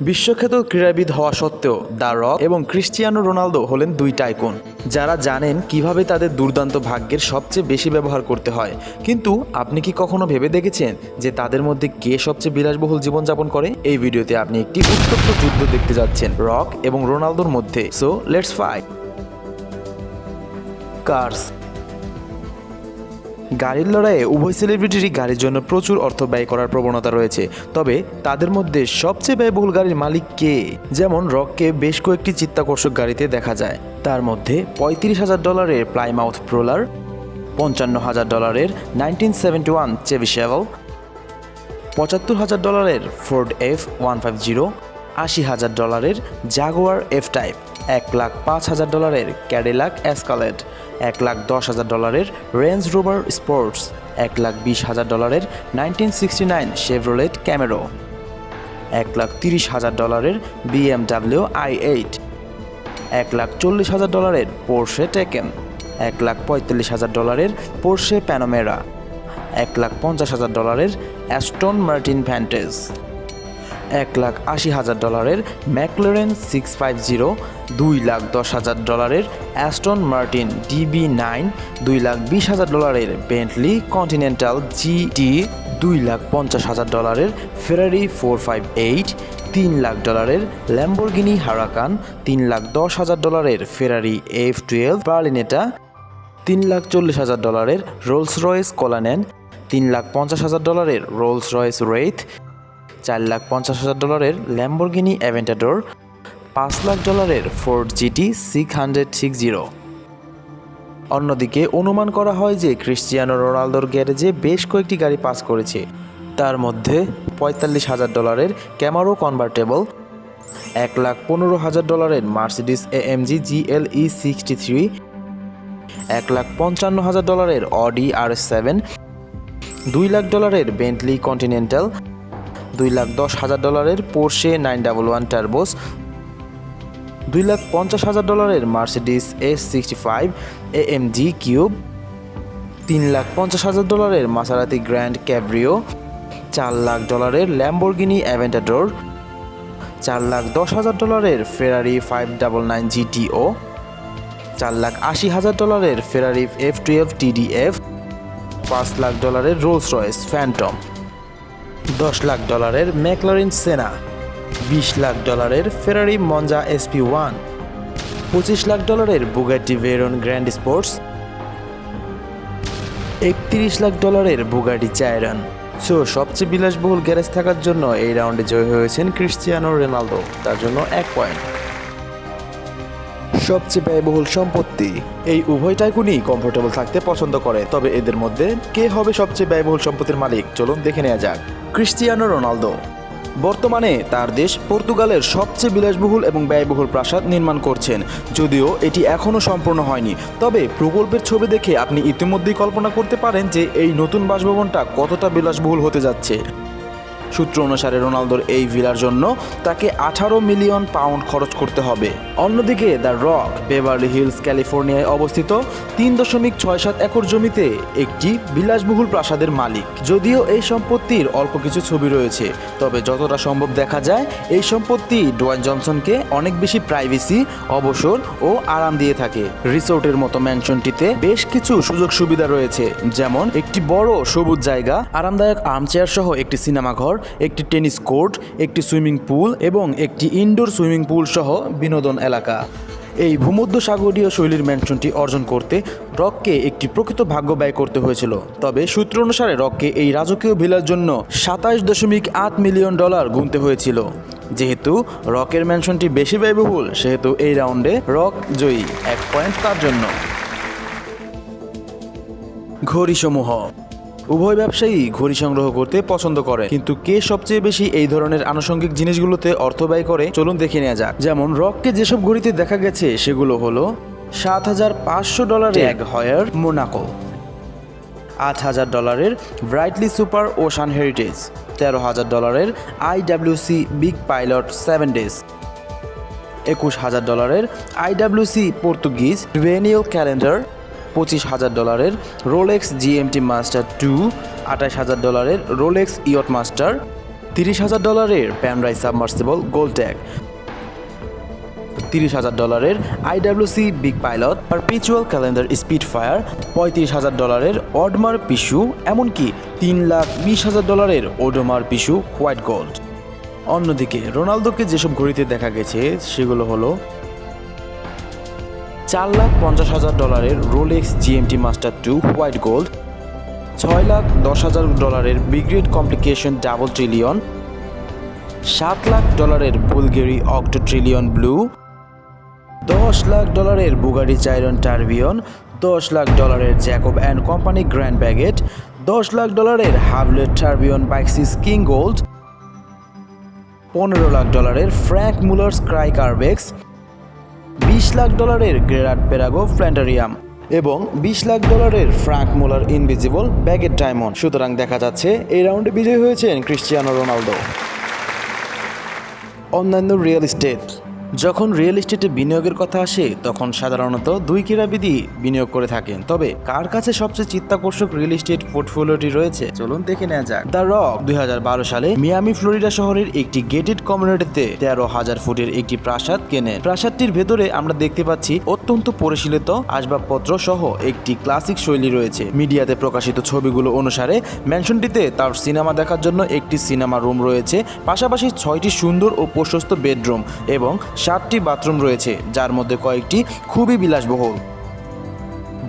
বিশ্বখ্যাত ক্রীড়াবিদ হওয়া সত্ত্বেও দ্য রক এবং ক্রিস্টিয়ানো রোনালদো হলেন দুই টাইকুন যারা জানেন কিভাবে তাদের দুর্দান্ত ভাগ্যের সবচেয়ে বেশি ব্যবহার করতে হয়। কিন্তু আপনি কি কখনো ভেবে দেখেছেন যে তাদের মধ্যে কে সবচেয়ে বিলাসবহুল জীবনযাপন করে? এই ভিডিওতে আপনি একটি উত্তপ্ত যুদ্ধ দেখতে যাচ্ছেন রক এবং রোনালদোর মধ্যে। So let's fight. কার্স। গাড়ির লড়াইয়ে উভয় সেলিব্রিটিরই গাড়ির জন্য প্রচুর অর্থ ব্যয় করার প্রবণতা রয়েছে, তবে তাদের মধ্যে সবচেয়ে ব্যয়বহুল গাড়ির মালিক কে? যেমন রককে বেশ কয়েকটি চিত্তাকর্ষক গাড়িতে দেখা যায়। তার মধ্যে $35,000 Plymouth Prowler, $55,000 1971 Chevy Chevelle, $75,000 Ford F-150, $80,000 Jaguar F type, $105,000 Cadillac Escalade, $110,000 Range Rover Sports, $120,000 1969 Chevrolet Camaro, $130,000 BMW i8, $140,000 Porsche Taycan, $145,000 Porsche Panamera, $150,000 Aston Martin Vantage, $180,000 McLaren 650, $210,000 Aston Martin DB9, $220,000 Bentley Continental GT, $250,000 Ferrari 458, $300,000 Lamborghini Huracan, $310,000 Ferrari F12 Berlinetta, $340,000 Rolls Royce Cullinan, $350,000 Rolls Royce রেইথ, $450,000 Lamborghini অ্যাভেন্টাডোর, $500,000 Ford GT 660। অন্যদিকে অনুমান করা হয় যে Cristiano রোনালদোর গ্যারেজে বেশ কয়েকটি গাড়ি পাস করেছে। তার মধ্যে $45,000 Camaro convertible, $115,000 Mercedes AMG GLE 63, $155,000 Audi RS7, $200,000 Bentley Continental, $210,000 Porsche 911 turbos, $250,000 Mercedes S65 AMG coupe, $350,000 Maserati Gran Cabrio, $400,000 Lamborghini Aventador, $410,000 Ferrari 599 GTO, $480,000 Ferrari F12 TDF, $500,000 Rolls Royce Phantom, $10,00,000 McLaren Senna, $20,00,000 Ferrari Monza SP1, $25,00,000 Bugatti Veyron Grand Sports, $31,00,000 Bugatti Chiron. সবচেয়ে বিলাসবহুল garage থাকার জন্য এই রাউন্ডে জয় হয়েছেন Cristiano Ronaldo, তার জন্য 1 point. সবচেয়ে ব্যয়বহুল সম্পত্তি। এই উভয় টাইকুনই কমফোর্টেবল থাকতে পছন্দ করে, তবে এদের মধ্যে কে হবে সবচেয়ে ব্যয়বহুল সম্পত্তির মালিক? চলুন দেখে নেওয়া যাক। ক্রিস্টিয়ানো রোনালদো বর্তমানে তার দেশ পর্তুগালের সবচেয়ে বিলাসবহুল এবং ব্যয়বহুল প্রাসাদ নির্মাণ করছেন। যদিও এটি এখনও সম্পূর্ণ হয়নি, তবে প্রকল্পের ছবি দেখে আপনি ইতিমধ্যেই কল্পনা করতে পারেন যে এই নতুন বাসভবনটা কতটা বিলাসবহুল হতে যাচ্ছে। সূত্র অনুসারে রোনালদোর এই ভিলার জন্য তাকে $18 মিলিয়ন খরচ করতে হবে। অন্যদিকে দ্য রক বেভারলি হিলস ক্যালিফোর্নিয়ায় অবস্থিত 3.67 একর জমিতে একটি বিলাসবহুল প্রাসাদের মালিক। যদিও এই সম্পত্তির অল্প কিছু ছবি রয়েছে, তবে যতটা সম্ভব দেখা যায় এই সম্পত্তি ডোয়াইন জনসনকে অনেক বেশি প্রাইভেসি, অবসর ও আরাম দিয়ে থাকে। রিসোর্টের মতো ম্যানশনটিতে বেশ কিছু সুযোগ সুবিধা রয়েছে, যেমন একটি বড় সবুজ জায়গা, আরামদায়ক আর্মচেয়ার সহ একটি সিনেমা ঘর, একটি টেনিস কোর্ট, একটি সুইমিং পুল এবং একটি ইনডোর সুইমিং পুল সহ বিনোদন এলাকা। এই ভূমধ্যসাগরীয় শৈলীর ম্যানশনটি অর্জন করতে রককে একটি প্রকৃত ভাগ্য ব্যয় করতে হয়েছিল। তবে সূত্র অনুসারে রককে এই রাজকীয় ভিলার জন্য $27.8 মিলিয়ন গুনতে হয়েছিল। যেহেতু রকের ম্যানশনটি বেশি ব্যয়বহুল, সেহেতু এই রাউন্ডে রক জয়ী, 1 পয়েন্ট তার জন্য। ঘড়িসমূহ। উভয় ব্যবসায়ী ঘড়ি সংগ্রহ করতে পছন্দ করে, কিন্তু কে সবচেয়ে বেশি এই ধরনের আনুষঙ্গিক জিনিসগুলোতে অর্থ ব্যয় করে? চলুন দেখে নেওয়া যাক। যেমন রককে যেসব ঘড়িতে দেখা গেছে সেগুলো হলো $7,500 Tag Heuer Monaco, $8,000 Breitling Superocean Heritage, $13,000 IWC Big Pilot 7 days, $21,000 IWC Portuguese ভেনিয়াল calendar, $25,000 Rolex GMT Master 2, $28,000 Rolex Yacht Master, $30,000 Panerai Submersible Goldtech, $30,000 IWC Big Pilot Perpetual Calendar Spitfire, $35,000 Audemars পিসু, এমনকি $3,20,000 ওডোমার পিসু white gold. অন্যদিকে রোনালদোকে যেসব ঘড়িতে দেখা গেছে সেগুলো হলো $4,50,000 Rolex GMT Master 2 white gold, $6,10,000 Breguet complication double tourbillon, $7,00,000 Bulgari Octo tourbillon blue, $10,00,000 Bugatti Chiron tourbillon, $10,00,000 Jacob and Company Grand Baguette, $10,00,000 Hublot tourbillon biaxis king gold, $15,00,000 Franck Muller স্ক্রাই কার্বেক্স, $20,00,000 গ্রেরাট পেরাগো প্ল্যান্টারিয়াম এবং $20,00,000 Franck Muller invisible baguette diamond. সুতরাং দেখা যাচ্ছে এই রাউন্ডে বিজয়ী হয়েছেন Cristiano Ronaldo. অন্যান্য রিয়েল এস্টেট। যখন রিয়েল এস্টেটে বিনিয়োগের কথা আসে তখন সাধারণত দুই ক্রীড়াবিদই বিনিয়োগ করে থাকেন, তবে কার কাছে সবচেয়ে চিত্তাকর্ষক রিয়েল এস্টেট পোর্টফোলিওটি রয়েছে চলুন দেখে নেওয়া যাক। দ্য রক 2012 সালে মিয়ামি ফ্লোরিডা শহরের একটি গেটেড কমিউনিটিতে 13,000 ফুটের একটি প্রাসাদ কেনেন। প্রাসাদটির ভেতরে আমরা দেখতে পাচ্ছি অত্যন্ত পরিশীলিত আসবাবপত্র সহ একটি ক্লাসিক শৈলী রয়েছে। মিডিয়াতে প্রকাশিত ছবিগুলো অনুসারে ম্যানশনটিতে তার সিনেমা দেখার জন্য একটি সিনেমা রুম রয়েছে, পাশাপাশি 6টি সুন্দর ও প্রশস্ত বেডরুম এবং 7টি বাথরুম রয়েছে, যার মধ্যে কয়েকটি খুবই বিলাসবহুল।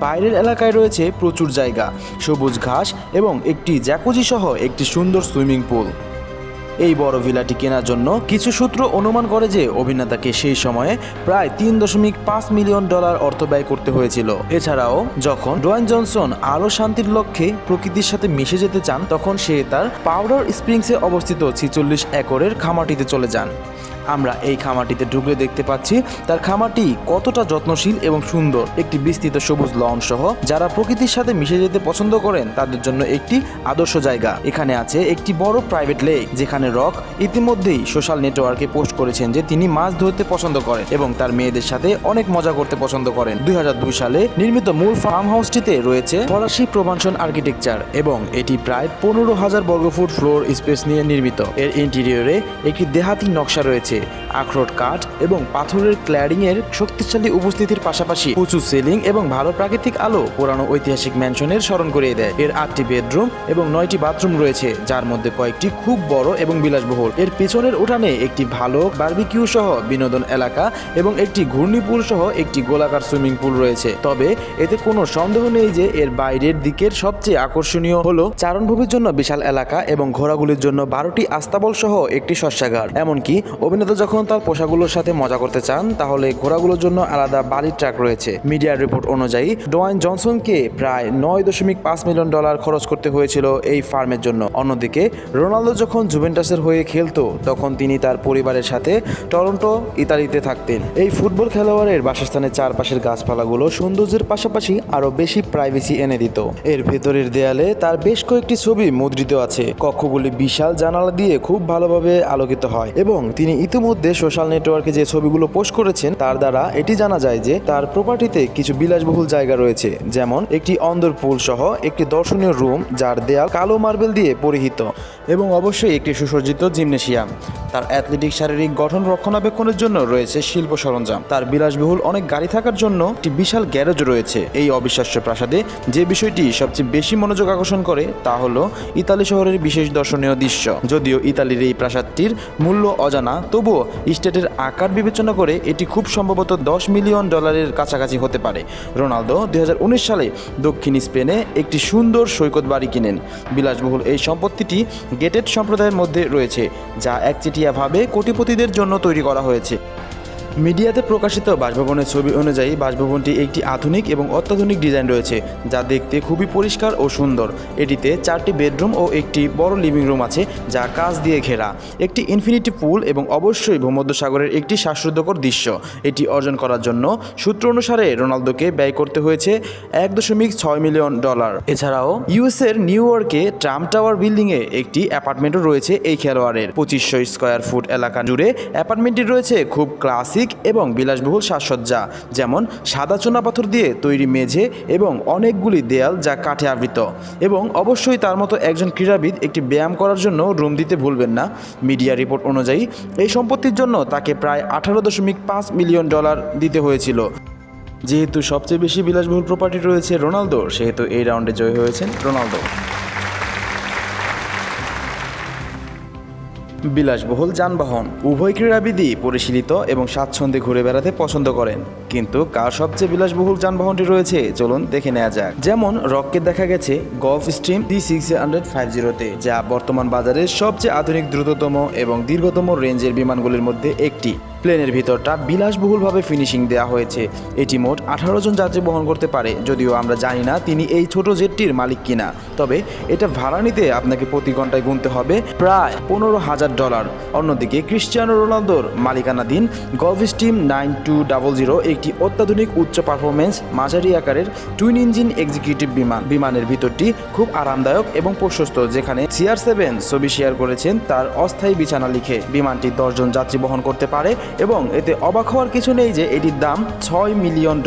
বাইরের এলাকায় রয়েছে প্রচুর জায়গা, সবুজ ঘাস এবং একটি জ্যাকুজি সহ একটি সুন্দর সুইমিং পুল। এই বড় ভিলাটি কেনার জন্য কিছু সূত্র অনুমান করে যে অভিনেতাকে সেই সময়ে প্রায় $3.5 মিলিয়ন অর্থ ব্যয় করতে হয়েছিল। এছাড়াও যখন ডোয়াইন জনসন আরও শান্তির লক্ষ্যে প্রকৃতির সাথে মিশে যেতে চান তখন সে তার পাউডার স্প্রিংসে অবস্থিত 46 একরের খামারটিতে চলে যান। আমরা এই খামারটিতে ঢুকে দেখতে পাচ্ছি তার খামারটি কতটা যত্নশীল এবং সুন্দর। একটি বিস্তৃত সবুজ লন সহ যারা প্রকৃতির সাথে মিশে যেতে পছন্দ করেন তাদের জন্য একটি আদর্শ জায়গা। এখানে আছে একটি বড় প্রাইভেট লেক, যেখানে রক ইতিমধ্যেই সোশ্যাল নেটওয়ার্কে পোস্ট করেছেন যে তিনি মাছ ধরতে পছন্দ করেন এবং তার মেয়েদের সাথে অনেক মজা করতে পছন্দ করেন। 2002 সালে নির্মিত মূল ফার্ম হাউসটিতে রয়েছে ফরাসি প্রভানশন আর্কিটেকচার এবং এটি প্রায় 15,000 বর্গফুট ফ্লোর স্পেস নিয়ে নির্মিত। এর ইন্টেরিয়রে একটি দেহাতি নকশা রয়েছে। আখরোট কাঠ এবং পাথরের ক্ল্যাডিং এর শক্তিশালী উপস্থিতির পাশাপাশি উঁচু সিলিং এবং ভালো প্রাকৃতিক আলো পুরানো ঐতিহাসিক ম্যানশনের স্মরণ করিয়ে দেয়। এর 8টি বেডরুম এবং 9টি বাথরুম রয়েছে, যার মধ্যে কয়েকটি খুব বড় এবং বিলাসবহুল। এর পেছনের উঠানে একটি ভালো বারবিকিউ সহ বিনোদন এলাকা এবং একটি ঘূর্ণি পুল সহ একটি গোলাকার সুইমিং পুল রয়েছে। তবে এতে কোনো সন্দেহ নেই যে এর বাইরের দিকের সবচেয়ে আকর্ষণীয় হলো চারণভূমির জন্য বিশাল এলাকা এবং ঘোড়াগুলির জন্য 12টি আস্তাবল সহ একটি শস্যাগার। এমনকি অভিনেতা যখন তার পোশাকগুলোর সাথে মজা করতে চান তাহলে ঘোড়াগুলোর জন্য আলাদা বালির ট্রাক রয়েছে। মিডিয়ার রিপোর্ট অনুযায়ী ডোয়াইন জনসনকে প্রায় $9.5 মিলিয়ন খরচ করতে হয়েছিল এই ফার্মের জন্য। অন্যদিকে রোনালদো যখন জুভেন্টাসের হয়ে খেলতো তখন তিনি তার পরিবারের সাথে টরন্টো, ইতালিতে থাকতেন। এই ফুটবল খেলোয়াড়ের বাসস্থানের চারপাশের গাছপালাগুলো সৌন্দর্যের পাশাপাশি আরো বেশি প্রাইভেসি এনে দিত। এর ভেতরের দেয়ালে তার বেশ কয়েকটি ছবি মুদ্রিত আছে। কক্ষগুলি বিশাল জানালা দিয়ে খুব ভালোভাবে আলোকিত হয় এবং তিনি ইতিমধ্যে সোশ্যাল নেটওয়ার্কে যে ছবিগুলো পোস্ট করেছেন তার দ্বারা এটি জানা যায় যে তার প্রপার্টিতে কিছু বিলাসবহুল জায়গা রয়েছে, যেমন একটি অন্দর পুল সহ একটি দর্শনীয় রুম যার দেয়াল কালো মার্বেল দিয়ে পরিহিত এবং অবশ্যই একটি সুসজ্জিত জিমনেশিয়াম। তার অ্যাথলেটিক শারীরিক গঠন রক্ষণাবেক্ষণের জন্য রয়েছে শিল্প সরঞ্জাম। তার বিলাসবহুল অনেক গাড়ি থাকার জন্য একটি বিশাল গ্যারেজ রয়েছে। এই অবিশ্বাস্য প্রাসাদে যে বিষয়টি সবচেয়ে বেশি মনোযোগ আকর্ষণ করে তা হলো ইতালি শহরের বিশেষ দর্শনীয় দৃশ্য। যদিও ইতালির এই প্রাসাদটির মূল্য অজানা, তবুও স্টেটের আকার বিবেচনা করে এটি খুব সম্ভবত $10 মিলিয়ন কাছাকাছি হতে পারে। রোনালদো 2019 সালে দক্ষিণ স্পেনে একটি সুন্দর সৈকত বাড়ি কিনেন। বিলাসবহুল এই সম্পত্তিটি গেটেড সম্প্রদায়ের মধ্যে রয়েছে, যা একচেটিয়াভাবে কোটিপতিদের জন্য তৈরি করা হয়েছে। মিডিয়াতে প্রকাশিত বাসভবনের ছবি অনুযায়ী বাসভবনটি একটি আধুনিক এবং অত্যাধুনিক ডিজাইন রয়েছে, যা দেখতে খুবই পরিষ্কার ও সুন্দর। এটিতে 4টি বেডরুম ও একটি বড় লিভিং রুম আছে, যা কাঁচ দিয়ে ঘেরা, একটি ইনফিনিটি পুল এবং অবশ্যই ভূমধ্যসাগরের একটি শ্বাসরুদ্ধকর দৃশ্য। এটি অর্জন করার জন্য সূত্র অনুসারে রোনালদোকে ব্যয় করতে হয়েছে $1.6 মিলিয়ন। এছাড়াও ইউএসের নিউ ইয়র্কে ট্রাম্প টাওয়ার বিল্ডিংয়ে একটি অ্যাপার্টমেন্টও রয়েছে এই খেলোয়াড়ের। 2500 স্কয়ার ফুট এলাকা জুড়ে অ্যাপার্টমেন্টটি রয়েছে খুব ক্লাসিক ক্লাসিক এবং বিলাসবহুল সাজসজ্জা, যেমন সাদা চুনাপাথর দিয়ে তৈরি মেঝে এবং অনেকগুলি দেয়াল যা কাঠে আবৃত। এবং অবশ্যই তার মতো একজন ক্রীড়াবিদ একটি ব্যায়াম করার জন্য রুম দিতে ভুলবেন না। মিডিয়া রিপোর্ট অনুযায়ী এই সম্পত্তির জন্য তাকে প্রায় $18.5 মিলিয়ন দিতে হয়েছিল। যেহেতু সবচেয়ে বেশি বিলাসবহুল প্রপার্টি রয়েছে রোনালদোর, সেহেতু এই রাউন্ডে জয়ী হয়েছেন রোনালদো। বিলাসবহুল যানবাহন। উভয় ক্রীড়াবিদই পরিশীলিত এবং স্বাচ্ছন্দ্যে ঘুরে বেড়াতে পছন্দ করেন, কিন্তু কার সবচেয়ে বিলাসবহুল যানবাহনটি রয়েছে চলুন দেখে নেওয়া যাক। যেমন রককে দেখা গেছে গলফ স্ট্রিম T650 যা বর্তমান বাজারের সবচেয়ে আধুনিক, দ্রুততম এবং দীর্ঘতম রেঞ্জের বিমানগুলির মধ্যে একটি। প্লেনের ভিতরটা বিলাসবহুলভাবে ফিনিশিং দেওয়া হয়েছে। এটি মোট 18 জন যাত্রী বহন করতে পারে, যদিও আমরা জানি না তিনি এই ছোট জেটটির মালিক কিনা। তবে এটা ভাড়া নিতে আপনাকে প্রতি ঘন্টায় গুনতে হবে প্রায় $15,000। অন্যদিকে ক্রিস্টিয়ানো রোনালদোর মালিকানাধীন গলফ স্ট্রিম 9200 একটি অত্যাধুনিক উচ্চ পারফরমেন্স মাঝারি আকারের টুইন ইঞ্জিন এক্সিকিউটিভ বিমান। বিমানের ভিতরটি খুব আরামদায়ক এবং প্রশস্ত, যেখানে CR7 ছবি শেয়ার করেছেন তার অস্থায়ী বিছানা লিখে। বিমানটি 10 জন যাত্রী বহন করতে পারে এবং এতে অবাক হওয়ার কিছু নেই যে এটির দাম $6 মিলিয়ন।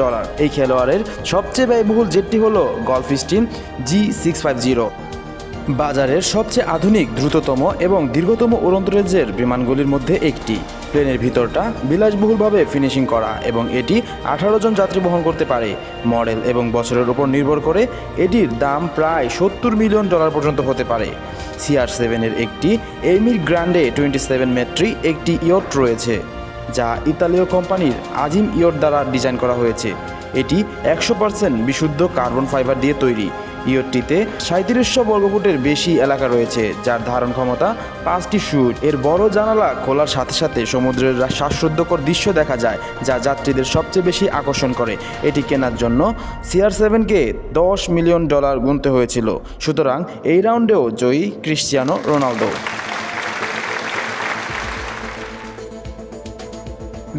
এই খেলোয়াড়ের সবচেয়ে ব্যয়বহুল জেটটি হল গলফ স্ট্রিম G650, বাজারের সবচেয়ে আধুনিক, দ্রুততম এবং দীর্ঘতম উড়ন্ত রেঞ্জের বিমানগুলির মধ্যে একটি। প্লেনের ভিতরটা বিলাসবহুলভাবে ফিনিশিং করা এবং এটি 18 জন যাত্রী বহন করতে পারে। মডেল এবং বছরের উপর নির্ভর করে এটির দাম প্রায় $70 মিলিয়ন পর্যন্ত হতে পারে। CR7 এর একটি এমির গ্র্যান্ডে 27 মেট্রি একটি ইয়ট রয়েছে, যা ইতালীয় কোম্পানির আজিম ইয়ট দ্বারা ডিজাইন করা হয়েছে। এটি 100% বিশুদ্ধ কার্বন ফাইবার দিয়ে তৈরি। ইয়টটিতে 3700 বর্গফুটের বেশি এলাকা রয়েছে, যার ধারণ ক্ষমতা 5টি শুট। এর বড় জানালা খোলার সাথে সাথে সমুদ্রের শ্বাসরুদ্ধকর দৃশ্য দেখা যায়, যা যাত্রীদের সবচেয়ে বেশি আকর্ষণ করে। এটি কেনার জন্য CR7কে $10 মিলিয়ন গুনতে হয়েছিল। সুতরাং এই রাউন্ডেও জয়ী ক্রিস্টিয়ানো রোনালদো।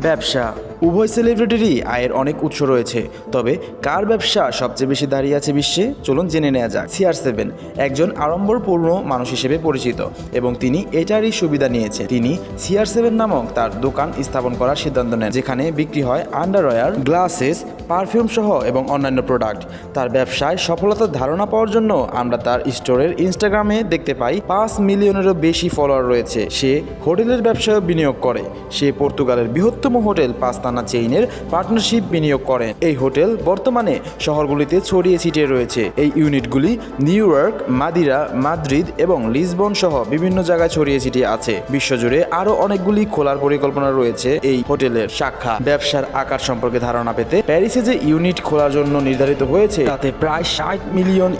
ব্যবসা। উভয় সেলিব্রিটিরই আয়ের অনেক উৎস রয়েছে, তবে কার ব্যবসা সবচেয়ে বেশি দাঁড়িয়ে আছে বিশ্বে চলুন জেনে নেওয়া যাক। CR7 একজন আড়ম্বরপূর্ণ মানুষ হিসেবে পরিচিত এবং তিনি এটারই সুবিধা নিয়েছেন। তিনি CR7 নামক তার দোকান স্থাপন করার সিদ্ধান্ত নেন, যেখানে বিক্রি হয় আন্ডারওয়্যার, গ্লাসেস, পারফিউম সহ এবং অন্যান্য প্রোডাক্ট। তার ব্যবসায় সফলতার ধারণা পাওয়ার জন্য আমরা তার স্টোরের ইনস্টাগ্রামে দেখতে পাই 5 মিলিয়নেরও বেশি ফলোয়ার রয়েছে। সে হোটেলের ব্যবসায় বিনিয়োগ করে। সে পর্তুগালের বৃহত্তম হোটেল পাঁচতানা চেইনের পার্টনারশিপ বিনিয়োগ করেন। এই হোটেল বর্তমানে শহরগুলিতে ছড়িয়ে ছিটিয়ে রয়েছে। এই ইউনিটগুলি নিউ ইয়র্ক, মাদিরা, মাদ্রিদ এবং লিসবন সহ বিভিন্ন জায়গায় ছড়িয়ে ছিটিয়ে আছে। বিশ্বজুড়ে আরও অনেকগুলি খোলার পরিকল্পনা রয়েছে এই হোটেলের শাখা। ব্যবসার আকার সম্পর্কে ধারণা পেতে প্যারিসে যে ইউনিট খোলার জন্য নির্ধারিত হয়েছে তাতে প্রায় €60 মিলিয়ন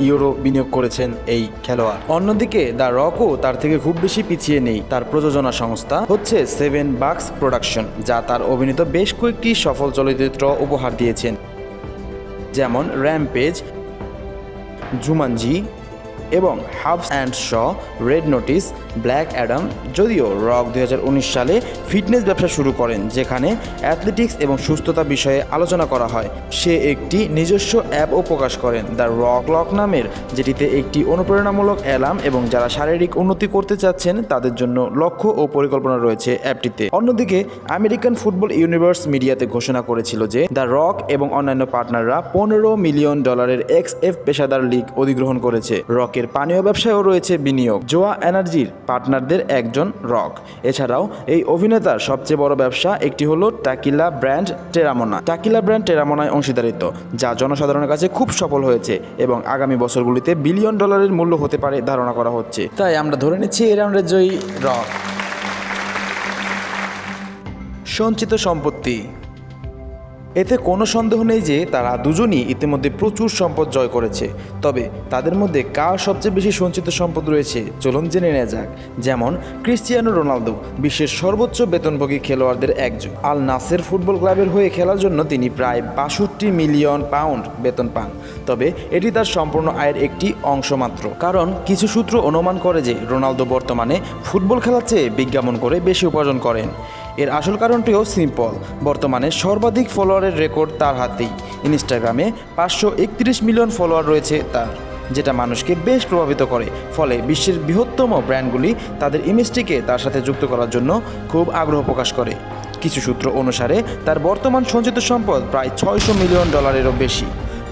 বিনিয়োগ করেছেন এই খেলোয়াড়। অন্যদিকে দ্য রকও তার থেকে খুব বেশি পিছিয়ে নেই। তার প্রযোজনা সংস্থা হচ্ছে 7 Bucks প্রোডাকশন, যা তার অভিনীত বেশ কয়েকটি সফল চলচ্চিত্র উপহার দিয়েছেন, যেমন র্যাম্পেজ, জুমানজি এবং Hobbs and Shaw, Red Notice, Black Adam. যদিও রক 2019 সালে ফিটনেস ব্যবসা শুরু করেন, যেখানে অ্যাথলেটিক্স এবং সুস্থতা বিষয়ে আলোচনা করা হয়। সে একটি নিজস্ব অ্যাপও প্রকাশ করেন, দ্য রক ক্লক নামের, যেটিতে একটি অনুপ্রেরণামূলক অ্যালার্ম এবং যারা শারীরিক উন্নতি করতে চাচ্ছেন তাদের জন্য লক্ষ্য ও পরিকল্পনা রয়েছে অ্যাপটিতে। অন্যদিকে আমেরিকান ফুটবল ইউনিভার্স মিডিয়াতে ঘোষণা করেছিল যে দ্য রক এবং অন্যান্য পার্টনাররা $15 মিলিয়ন XF পেশাদার লিগ অধিগ্রহণ করেছে। রকের পানীয় ব্যবসায়ও রয়েছে বিনিয়োগ। জোয়া এনার্জির পার্টনারদের একজন রক। এছাড়াও এই অভিনেতার সবচেয়ে বড় ব্যবসা একটি হলো টাকিলা ব্র্যান্ড টেরামোনা। টাকিলা ব্র্যান্ড টেরামোনায় অংশীদারিত্ব, যা জনসাধারণের কাছে খুব সফল হয়েছে এবং আগামী বছরগুলিতে $1 বিলিয়ন মূল্য হতে পারে ধারণা করা হচ্ছে। তাই আমরা ধরে নিচ্ছি এই রাউন্ডের জয়ী রক। সঞ্চিত সম্পত্তি। এতে কোনো সন্দেহ নেই যে তারা দুজনই ইতিমধ্যে প্রচুর সম্পদ জয় করেছে, তবে তাদের মধ্যে কার সবচেয়ে বেশি সঞ্চিত সম্পদ রয়েছে চলুন জেনে নেওয়া যাক। যেমন ক্রিস্টিয়ানো রোনালদো বিশ্বের সর্বোচ্চ বেতনভোগী খেলোয়াড়দের একজন। আল নাসের ফুটবল ক্লাবের হয়ে খেলার জন্য তিনি প্রায় £62 মিলিয়ন বেতন পান, তবে এটি তার সম্পূর্ণ আয়ের একটি অংশ মাত্র। কারণ কিছু সূত্র অনুমান করে যে রোনালদো বর্তমানে ফুটবল খেলার চেয়ে বিজ্ঞাপন করে বেশি উপার্জন করেন। এর আসল কারণটিও সিম্পল, বর্তমানে সর্বাধিক ফলোয়ারের রেকর্ড তার হাতেই। ইনস্টাগ্রামে 531 মিলিয়ন ফলোয়ার রয়েছে তার, যেটা মানুষকে বেশ প্রভাবিত করে। ফলে বিশ্বের বৃহত্তম ব্র্যান্ডগুলি তাদের ইমেজটিকে তার সাথে যুক্ত করার জন্য খুব আগ্রহ প্রকাশ করে। কিছু সূত্র অনুসারে তার বর্তমান সঞ্চিত সম্পদ প্রায় $600 মিলিয়নেরও বেশি।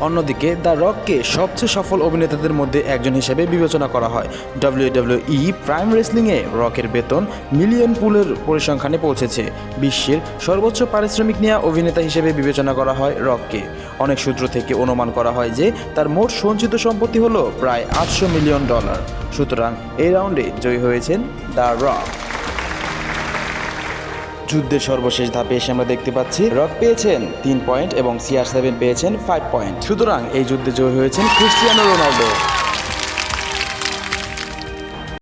অন্যদিকে দ্য রককে সবচেয়ে সফল অভিনেতাদের মধ্যে একজন হিসেবে বিবেচনা করা হয়। WWE প্রাইম রেসলিংয়ে রকের বেতন মিলিয়ন পুলের পরিসংখ্যানে পৌঁছেছে। বিশ্বের সর্বোচ্চ পারিশ্রমিক নেওয়া অভিনেতা হিসেবে বিবেচনা করা হয় রককে। অনেক সূত্র থেকে অনুমান করা হয় যে তার মোট সঞ্চিত সম্পত্তি হলো প্রায় $800 মিলিয়ন। সুতরাং এই রাউন্ডে জয়ী হয়েছেন দ্য রক। যুদ্ধের সর্বশেষ ধাপে এসে আমরা দেখতে পাচ্ছি রক পেয়েছেন 3 পয়েন্ট এবং CR7 পেয়েছেন 5 পয়েন্ট। সুতরাং এই যুদ্ধে জয়ী হয়েছেন ক্রিস্টিয়ানো রোনালদো।